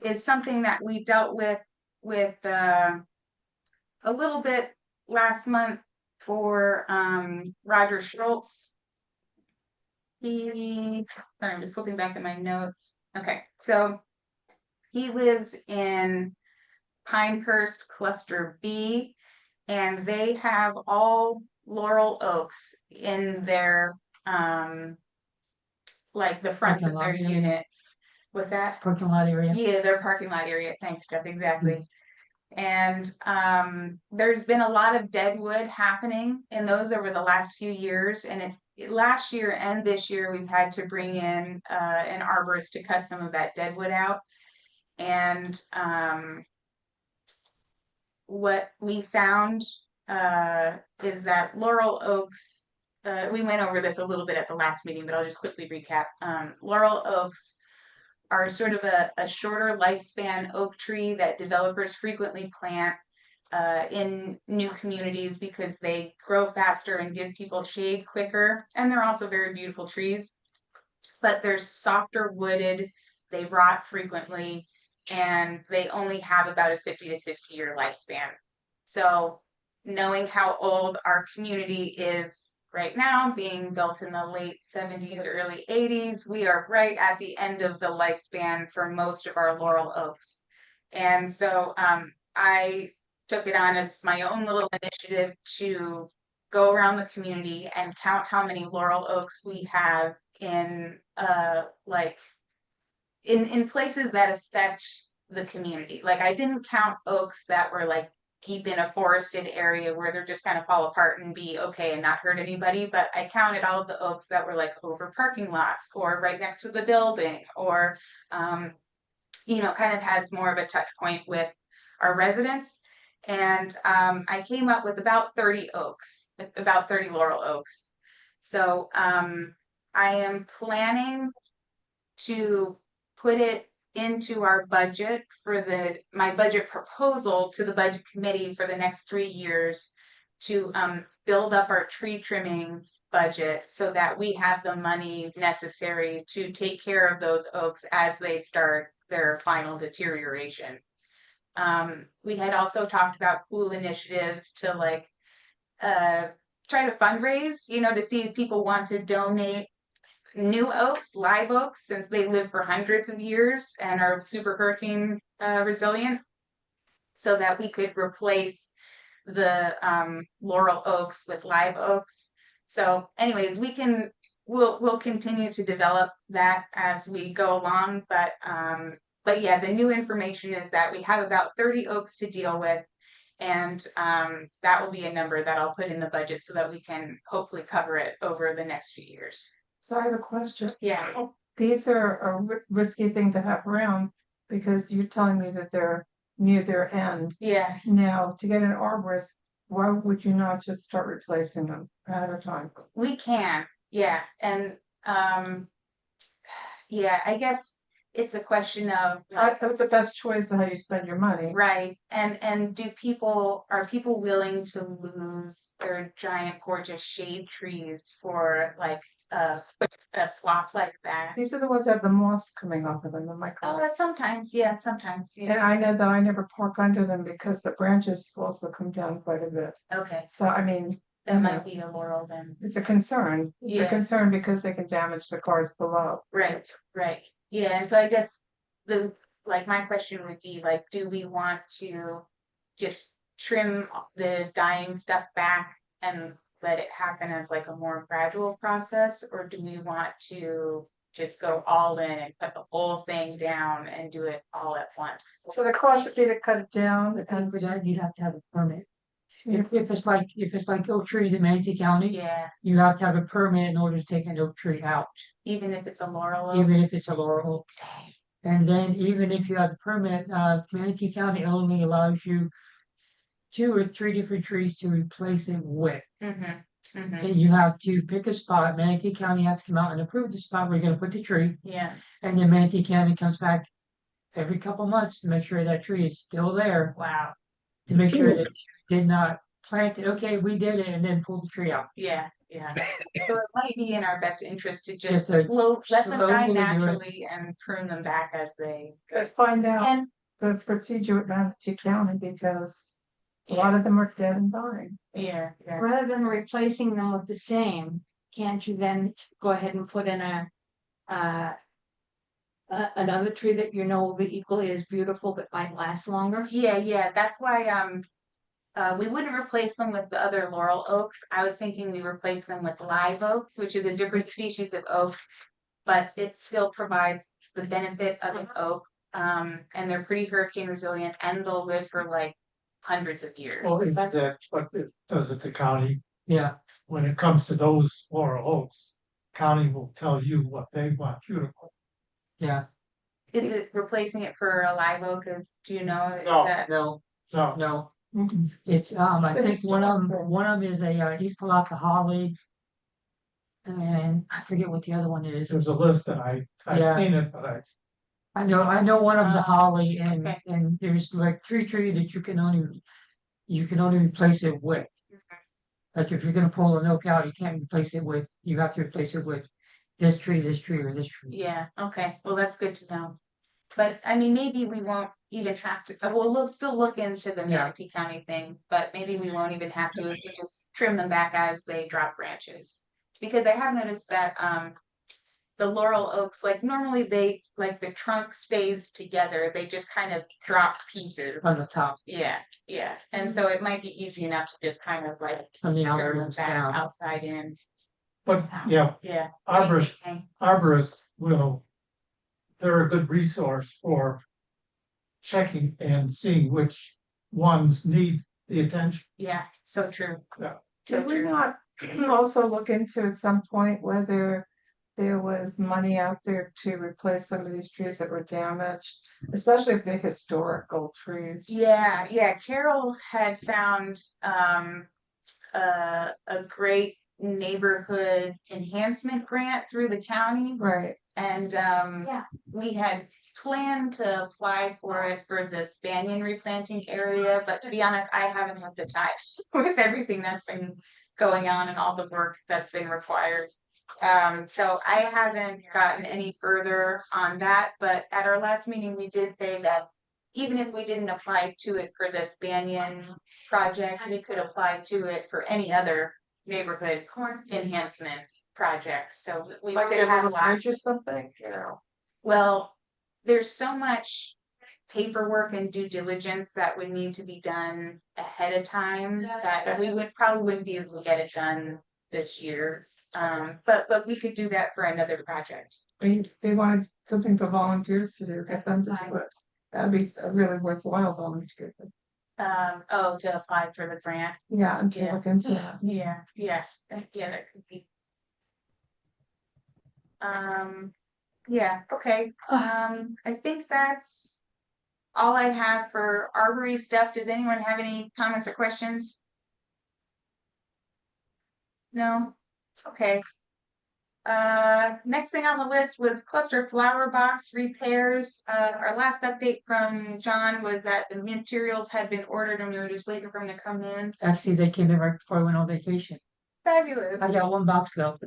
S1: is something that we dealt with a little bit last month for Roger Schultz. Sorry, I'm just looking back at my notes. Okay, so he lives in Pinehurst Cluster B, and they have all laurel oaks in their like the fronts of their units. With that
S4: Parking lot area.
S1: yeah, their parking lot area. Thanks, Jeff. Exactly. And there's been a lot of dead wood happening in those over the last few years, and it's last year and this year we've had to bring in an arborist to cut some of that dead wood out. And what we found is that laurel oaks, we went over this a little bit at the last meeting, but I'll just quickly recap. Laurel oaks are sort of a shorter lifespan oak tree that developers frequently plant in new communities because they grow faster and give people shade quicker. And they're also very beautiful trees, but they're softer wooded, they rot frequently, and they only have about a 50 to 60 year lifespan. So knowing how old our community is right now, being built in the late 70s, early 80s, we are right at the end of the lifespan for most of our laurel oaks. And so I took it on as my own little initiative to go around the community and count how many laurel oaks we have in in places that affect the community. Like, I didn't count oaks that were like deep in a forested area where they're just kind of fall apart and be okay and not hurt anybody, but I counted all of the oaks that were like over parking lots or right next to the building, or you know, kind of has more of a touch point with our residents. And I came up with about 30 oaks, about 30 laurel oaks. So I am planning to put it into our budget for my budget proposal to the budget committee for the next 3 years to build up our tree trimming budget so that we have the money necessary to take care of those oaks as they start their final deterioration. We had also talked about cool initiatives to like try to fundraise, you know, to see if people want to donate new oaks, live oaks, since they live for hundreds of years and are super hurricane resilient, so that we could replace the laurel oaks with live oaks. So anyways, we'll continue to develop that as we go along, but yeah, the new information is that we have about 30 oaks to deal with, and that will be a number that I'll put in the budget so that we can hopefully cover it over the next few years.
S6: So I have a question.
S1: Yeah.
S6: These are a risky thing to have around because you're telling me that they're near their end.
S1: Yeah.
S6: Now, to get an arborist, why would you not just start replacing them ahead of time?
S1: We can, yeah. And yeah, I guess it's a question of
S6: That was the best choice of how you spend your money.
S1: right. And are people willing to lose their giant gorgeous shade trees for like a swap like that.
S6: These are the ones that have the moss coming off of them, am I
S1: Oh,
S6: correct?
S1: sometimes, yeah, sometimes,
S6: And
S1: yeah.
S6: I know that I never park under them because the branches also come down quite a bit.
S1: Okay,
S6: So I mean,
S1: that might be a laurel then.
S6: it's a concern. It's a
S1: Yeah.
S6: concern because they can damage the cars below.
S1: Right, right. Yeah, and so I guess my question would be like, do we want to just trim the dying stuff back and let it happen as like a more gradual process? Or do we want to just go all in and put the whole thing down and do it all at once?
S6: So the cost would be to cut it down
S4: And
S6: and
S4: for that, you'd have to have a permit. If it's like oak trees in Manatee County,
S1: Yeah,
S4: you have to have a permit in order to take an oak tree out,
S1: even if it's a laurel oak.
S4: even if it's a laurel oak. And then even if you have the permit, Manatee County only allows you 2 or 3 different trees to replace it with.
S1: Mm-hmm, mm-hmm,
S4: And you have to pick a spot. Manatee County has to come out and approve the spot where you're gonna put the tree.
S1: yeah,
S4: And then Manatee County comes back every couple months to make sure that tree is still there. Wow. To make sure that you did not plant it. Okay, we did it, and then pull the tree out.
S1: yeah, yeah. So it might be in our best interest to just
S4: Just a
S1: let them die
S4: slowly do it.
S1: naturally and prune them back as they.
S6: just find out
S1: And
S6: the procedure with Manatee County because a lot of them are dead and dying.
S1: yeah, yeah.
S7: Rather than replacing them with the same, can't you then go ahead and put in uh, another tree that you know will be equally as beautiful but might last longer?
S1: Yeah, yeah, that's why we wouldn't replace them with the other laurel oaks. I was thinking we replace them with live oaks, which is a different species of oak, but it still provides the benefit of an oak. And they're pretty hurricane resilient and they'll live for like hundreds of years.
S2: Well, that's what it does at the county.
S4: Yeah,
S2: When it comes to those laurel oaks, county will tell you what they want you to put.
S4: yeah.
S1: Is it replacing it for a live oak? Do you know? Is
S2: No.
S1: that-
S4: No,
S2: So,
S4: no.
S6: Mhm.
S4: It's, I
S6: It's a
S4: think one of them,
S6: historic thing.
S4: one of them is a East Palaka holly. And I forget what the other one is.
S2: there's a list that I've
S4: Yeah.
S2: seen it, but
S4: I know one of them's a holly
S1: okay.
S4: and there's like 3 trees that you can only replace it with. Like if you're gonna pull an oak out, you can't replace it with, you have to replace it with this tree, or this tree.
S1: Yeah, okay, well, that's good to know. But I mean, maybe we won't even have to, well, we'll still look into the
S4: Yeah.
S1: Manatee County thing, but maybe we won't even have to, if we just trim them back as they drop branches. Because I have noticed that, the laurel oaks, like normally they, like the trunk stays together, they just kind of drop pieces.
S4: On the top,
S1: Yeah, yeah, and so it might be easy enough to just kind of like
S4: on the outer
S1: trim them
S4: limbs
S1: back
S4: down.
S1: outside in,
S2: but yeah,
S1: yeah.
S2: arborists,
S1: Okay.
S2: arborists will, they're a good resource for checking and seeing which ones need the attention.
S1: Yeah, so true.
S2: Yeah.
S1: So
S6: Did we
S1: true.
S6: not also look into at some point whether there was money out there to replace some of these trees that were damaged, especially if they're historical trees?
S1: Yeah, yeah, Carol had found a great neighborhood enhancement grant through the county.
S6: Right.
S1: And we had planned to apply for it for this banyan replanting area, but to be honest, I haven't had the time with everything that's been going on and all the work that's been required. So I haven't gotten any further on that, but at our last meeting, we did say that even if we didn't apply to it for this banyan project, we could apply to it for any other neighborhood enhancement project. So we
S6: Like
S1: could
S6: a
S1: have
S6: little
S1: lots.
S6: bridge or something, you know?
S1: Well, there's so much paperwork and due diligence that would need to be done ahead of time that we probably wouldn't be able to get it done this year. But we could do that for another project.
S6: They wanted something for volunteers to do, get them to do it. That'd be a really worthwhile volunteer.
S1: Oh, to apply for the grant.
S6: Yeah, and to
S1: Yeah.
S6: look into that.
S1: Yeah, yes, yeah, that could be. Yeah, okay, I think that's all I have for arbory stuff. Does anyone have any comments or questions? No? Okay. Next thing on the list was cluster flower box repairs. Our last update from John was that the materials had been ordered and we were just waiting for them to come in.
S4: Actually, they came in right before I went on vacation.
S1: Fabulous.
S4: I got 1 box built.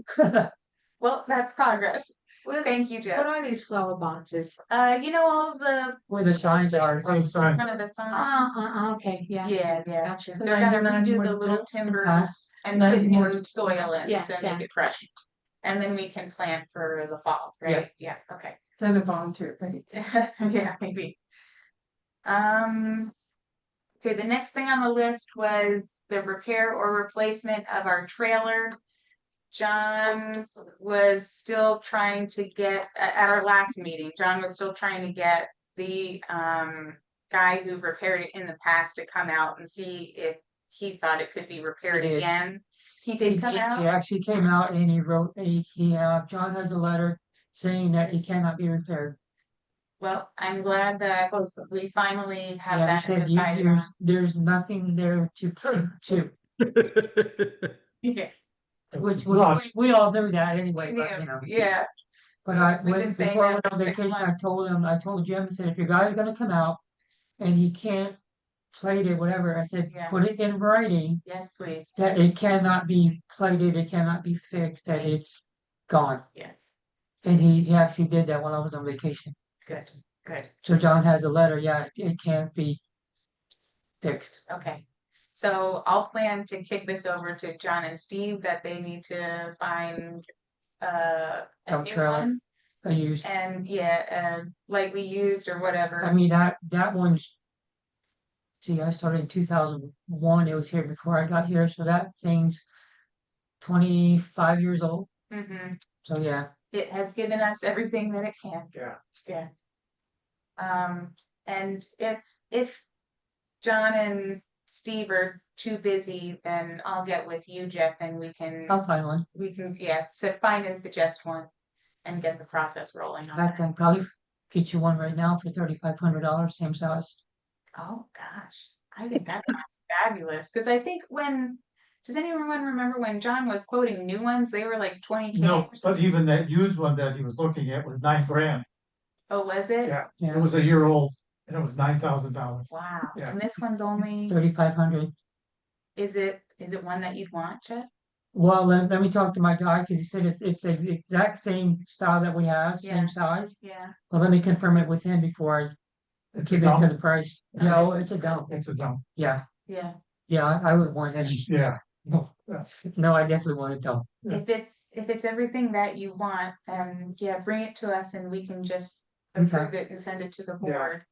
S1: Well, that's progress.
S7: What are,
S1: Thank you,
S7: what
S1: Jeff.
S7: are these flower boxes?
S1: You know, all the
S4: Where the signs are.
S2: On the sign.
S1: front of the sign.
S7: Okay, yeah.
S1: Yeah, yeah.
S7: Gotcha.
S1: They're gonna
S6: 99
S1: redo
S6: more
S1: the
S6: to
S1: little
S6: do.
S1: timbers
S4: Pass.
S1: and
S6: 90
S1: put
S6: more
S1: new soil in
S7: Yeah,
S1: to
S7: yeah.
S1: make it fresh. And then we can plant for the fall, right? Yeah, okay.
S6: Then a volunteer, right?
S1: Yeah, maybe. Okay, the next thing on the list was the repair or replacement of our trailer. John was still trying to get, at our last meeting, John was still trying to get the guy who repaired it in the past to come out and see if he thought it could be repaired
S4: He did.
S1: again. He did come
S4: He
S1: out?
S4: actually came out and he wrote John has a letter saying that it cannot be repaired.
S1: Well, I'm glad that we finally have
S4: Yeah, he
S1: that
S4: said
S1: decided on.
S4: there's nothing there to prove to,
S1: Yeah,
S4: which
S2: Russ.
S4: we all knew that anyway, but you know.
S1: yeah,
S4: But I
S1: We've
S4: went,
S1: been saying
S4: before I
S1: that
S4: went on
S1: for 6
S4: vacation,
S1: months.
S4: I told Jim, I said, if your guy's gonna come out and he can't plate it, whatever, I said,
S1: Yeah.
S4: put it in writing
S1: yes, please,
S4: that it cannot be plated, it cannot be fixed, that it's gone.
S1: yes,
S4: And he actually did that while I was on vacation.
S1: good, good.
S4: So John has a letter, yeah, it can't be fixed.
S1: Okay, so I'll plan to kick this over to John and Steve that they need to find a
S4: Dump
S1: new
S4: trailer.
S1: one.
S4: I used,
S1: And yeah, lightly used or whatever.
S4: I mean, that one's. See, I started in 2001, it was here before I got here, so that thing's 25 years old,
S1: Mhm.
S4: so yeah.
S1: It has given us everything that it can.
S2: Yeah.
S1: Yeah. And if John and Steve are too busy, then I'll get with you, Jeff, and
S4: I'll find one.
S1: yeah, so find and suggest one and get the process rolling on
S4: I
S1: that.
S4: can probably get you one right now for $3,500, same size.
S1: Oh, gosh, I think that sounds fabulous, because I think does anyone remember when John was quoting new ones, they were like 20K
S2: No,
S1: or
S2: but
S1: something?
S2: even that used one that he was looking at was $9,000.
S1: Oh, was it?
S2: Yeah,
S4: Yeah.
S2: it was a year old and it was $9,000.
S1: Wow,
S2: Yeah.
S1: and this one's only,
S4: 3,500.
S1: is it one that you'd want, Jeff?
S4: Well, let me talk to my guy, because he said it's the exact same style that we have,
S1: Yeah.
S4: same size.
S1: Yeah,
S4: But let me confirm it with him before I
S2: It's a
S4: give in to the
S2: dump.
S4: price.
S2: It's a-
S4: No, it's a dump.
S2: It's a dump.
S4: Yeah,
S1: yeah.
S4: I would want any.
S2: Yeah.
S4: No, I definitely want a dump.
S2: Yeah.
S1: If it's everything that you want, yeah, bring it to us and we can just approve it and send it to the
S2: Yeah.
S1: board.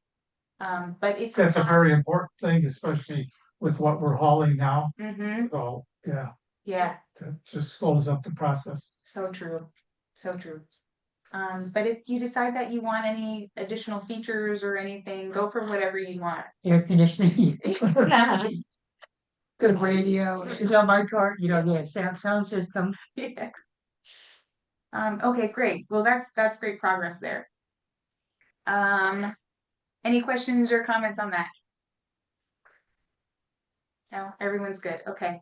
S1: But if.
S2: That's a very important thing, especially with what we're hauling now.
S1: Mm-hmm,
S2: So, yeah,
S1: yeah,
S2: it just slows up the process.
S1: so true, so true. But if you decide that you want any additional features or anything, go for whatever you want.
S4: Air conditioning.
S6: Good radio.
S4: It's on my car, yeah, sound system.
S1: Yeah. Okay, great. Well, that's great progress there. Any questions or comments on that? No, everyone's good. Okay.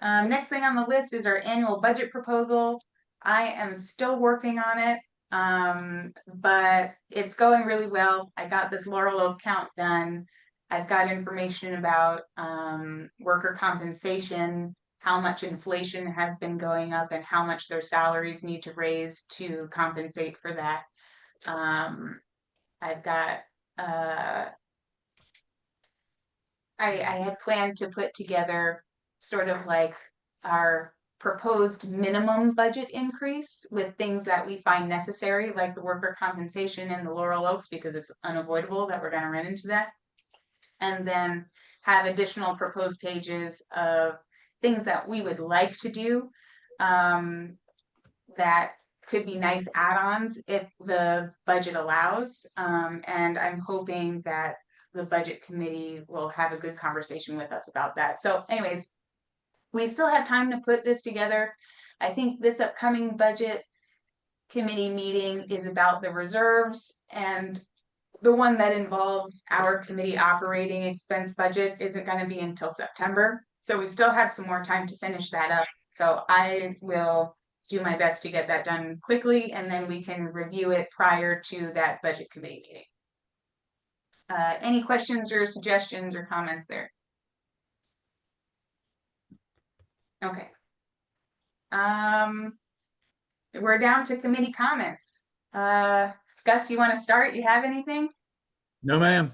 S1: Next thing on the list is our annual budget proposal. I am still working on it. But it's going really well. I got this Laurel Oak count done. I've got information about worker compensation, how much inflation has been going up and how much their salaries need to raise to compensate for that. I've got I had planned to put together sort of like our proposed minimum budget increase with things that we find necessary, like the worker compensation and the Laurel Oaks, because it's unavoidable that we're going to run into that. And then have additional proposed pages of things that we would like to do that could be nice add-ons if the budget allows. And I'm hoping that the budget committee will have a good conversation with us about that. So anyways, we still have time to put this together. I think this upcoming budget committee meeting is about the reserves, and the one that involves our committee operating expense budget isn't going to be until September. So we still have some more time to finish that up. So I will do my best to get that done quickly, and then we can review it prior to that budget committee meeting. Any questions or suggestions or comments there? Okay. we're down to committee comments. Gus, you want to start? You have anything?
S3: No, ma'am.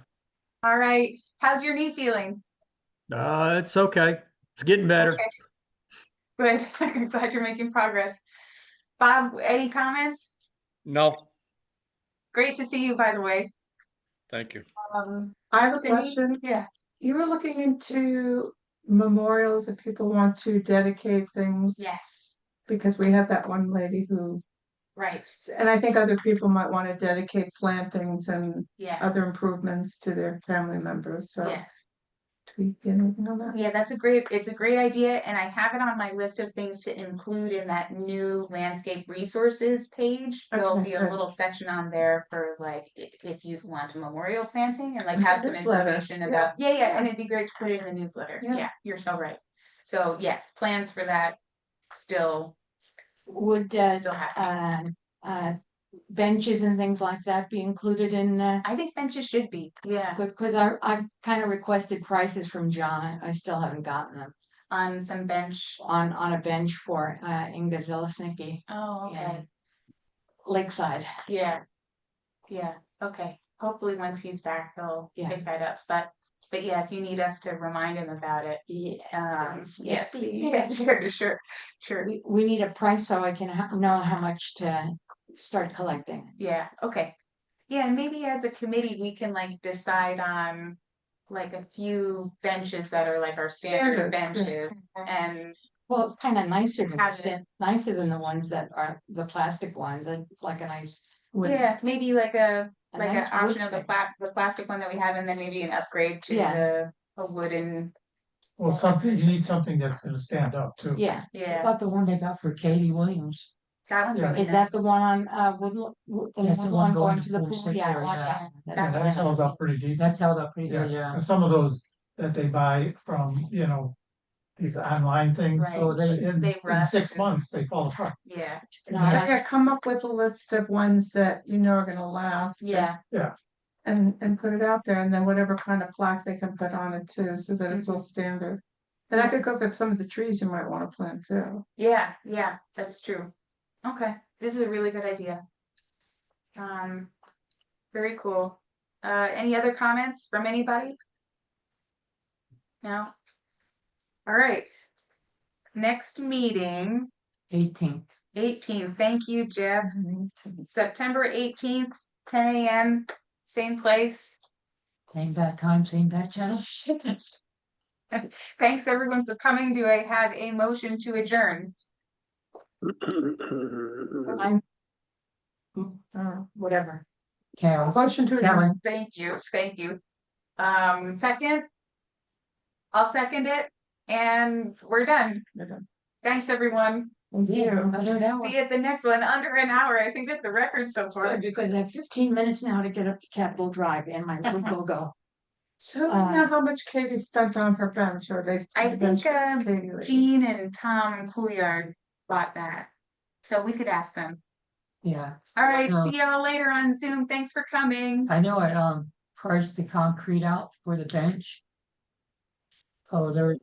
S1: All right. How's your knee feeling?
S3: It's okay. It's getting better.
S1: Good. I'm glad you're making progress. Bob, any comments?
S8: No,
S1: Great to see you, by the way.
S8: thank you.
S6: I have a
S1: Cindy?
S6: question.
S1: Yeah.
S6: You were looking into memorials if people want to dedicate things,
S1: Yes.
S6: because we had that one lady who,
S1: Right.
S6: and I think other people might want to dedicate plantings and
S1: Yeah.
S6: other improvements to their family members, so.
S1: Yeah.
S6: Do we get anything on that?
S1: Yeah, it's a great idea, and I have it on my list of things to include in that new landscape resources page. There'll
S6: Okay,
S1: be a
S6: good.
S1: little section on there for like, if you want a memorial planting and like
S6: Like a
S1: have some
S6: newsletter,
S1: information
S6: yeah.
S1: about, yeah, and it'd be great to put it in the newsletter.
S6: Yeah.
S1: Yeah, you're so right. So yes, plans for that still
S7: Would,
S1: happening.
S7: benches and things like that be included in,
S1: I think benches should be, yeah,
S7: because I kind of requested prices from John. I still haven't gotten them
S1: on some bench.
S7: on a bench for, Inga Zelesnicki,
S1: Oh, okay.
S7: Lakeside.
S1: Yeah. Yeah, okay. Hopefully once he's back, he'll
S7: Yeah.
S1: pick that up, but yeah, if you need us to remind him about it.
S7: Yes,
S1: Yes,
S7: please.
S1: yeah, sure.
S7: We need a price so I can know how much to start collecting.
S1: Yeah, okay. Yeah, and maybe as a committee, we can like decide on like a few benches that are like our standard
S6: Standards, yeah.
S1: benches and
S7: Well, kind of nicer than,
S1: Has it.
S7: nicer than the ones that are the plastic ones, and like a nice wood.
S1: yeah, maybe like an
S7: nice
S1: option
S7: wood
S1: of the
S7: thing.
S1: the plastic one that we have and then maybe an upgrade to
S7: Yeah.
S1: a wooden,
S2: Well, something, you need something that's gonna stand up too.
S7: Yeah, I
S1: yeah.
S4: thought the one they got for Katie Williams.
S1: That one's
S2: Yeah.
S1: really
S7: is
S1: nice.
S7: that the one on,
S4: That's the one
S7: going to the pool?
S4: six
S7: Yeah, I
S4: area,
S7: want
S4: yeah.
S7: that.
S2: Yeah,
S7: That's
S2: that's
S7: nice.
S2: held up pretty decent.
S4: That's held up pretty good,
S2: Yeah,
S4: yeah.
S2: 'cause some of those that they buy from, these online things,
S1: Right.
S2: so
S1: They
S2: in
S1: rust
S2: 6
S1: and-
S2: months, they fall apart.
S1: Yeah,
S7: No,
S6: So,
S7: that's-
S6: yeah, come up with a list of ones that you know are gonna last.
S1: yeah.
S6: And put it out there, and then whatever kind of plaque they can put on it too, so that it's all standard. And I could go with some of the trees you might wanna plant too.
S1: Yeah, that's true. Okay, this is a really good idea. Very cool. Any other comments from anybody? No? All right. Next meeting,
S4: 18th.
S1: 18. Thank you, Jeff. September 18th, 10 a.m., same place.
S4: Same bad time, same bad channel.
S1: Thanks everyone for coming. Do I have a motion to adjourn?
S7: I'm,
S1: Whatever.
S4: Carol.
S6: Motion to adjourn.
S4: Karen.
S1: Thank you. Second? I'll second it and we're done. Thanks, everyone.
S6: Thank you.
S7: under an hour.
S1: See you at the next one, under an hour. I think that's the record so far.
S7: Good, because I have 15 minutes now to get up to Capitol Drive and my room will go.
S6: So we know how much Katie spent on her bench, or they.
S1: I think
S6: Katie lady.
S1: Jean and Tom Couillard bought that. So we could ask them.
S4: Yeah,
S1: All right,
S4: No.
S1: see y'all later on Zoom. Thanks for coming.
S4: I know I priced the concrete out for the bench. Oh, there